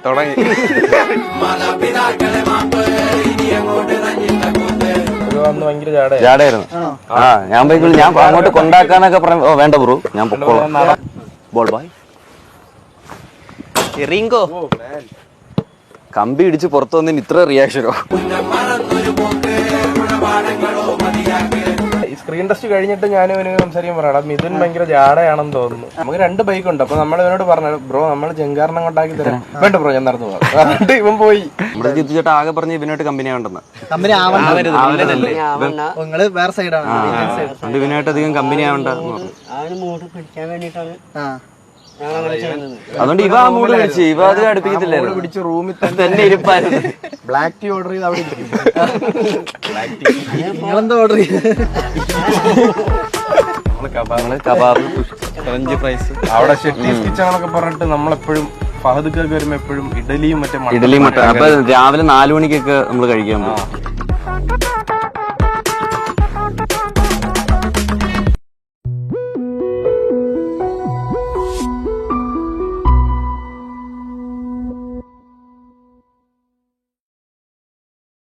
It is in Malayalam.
തുടങ്ങി. ജാടായിരുന്നു. ആ ഞാൻ പോയിക്കോളൂ, ഞാൻ അങ്ങോട്ട് കൊണ്ടാക്കാന്നൊക്കെ പറഞ്ഞു. വേണ്ട ബ്രോ, ഞാൻ പൊക്കോളാം. ബോൾ ബോയ് റിങ്കോ കമ്പി ഇടിച്ച് പുറത്തു വന്നതിന് ഇത്ര റിയാക്ഷനോ? സ്ക്രീൻ ടെസ്റ്റ് കഴിഞ്ഞിട്ട് ഞാൻ ഇവന് സംസാരിക്കാൻ പറയണം. മിഥുൻ ഭയങ്കര ജാടയാണെന്ന് തോന്നുന്നു. നമുക്ക് 2 ബൈക്കുണ്ട്. അപ്പൊ നമ്മൾ ഇവനോട് പറഞ്ഞു, ബ്രോ നമ്മൾ ജങ്കാറിനെ കൊണ്ടാക്കി തരാം. വേണ്ട ബ്രോ, ഞാൻ നടന്നു പോകാം. ഇവൻ പോയി. നമ്മുടെ ജിത്തു ചേട്ടാ ആകെ പറഞ്ഞ് ഇവനായിട്ട് കമ്പനി ആവണ്ടെന്ന്. നിങ്ങള് വേറെ സൈഡാണ്, ഇവനായിട്ട് അധികം കമ്പനി ആവണ്ട. അതുകൊണ്ട് ഇവ ആ മൂട് പിടിച്ച് ഇവ അത് അടുപ്പിക്കത്തില്ലായിരുന്നു. പിടിച്ച് റൂമിൽ തന്നെ ഇരിപ്പായിരുന്നു. ബ്ലാക്ക് ടീ ഓർഡർ ചെയ്ത് അവിടെ നിങ്ങളെന്താ ഓർഡർ ചെയ്ത്? കബാബ്, ഫ്രഞ്ച് ഫ്രൈസ്, അവിടെ ഷെട്ടീസ് കിച്ചണൊക്കെ പറഞ്ഞിട്ട് നമ്മളെപ്പോഴും ഫഹദ്ക്കൊക്കെ വരുമ്പോ എപ്പോഴും ഇഡലിയും മറ്റേ ഇഡലി മട്ടൻ. അപ്പൊ രാവിലെ 4 മണിക്കൊക്കെ നമ്മള് കഴിക്കാൻ പോകും.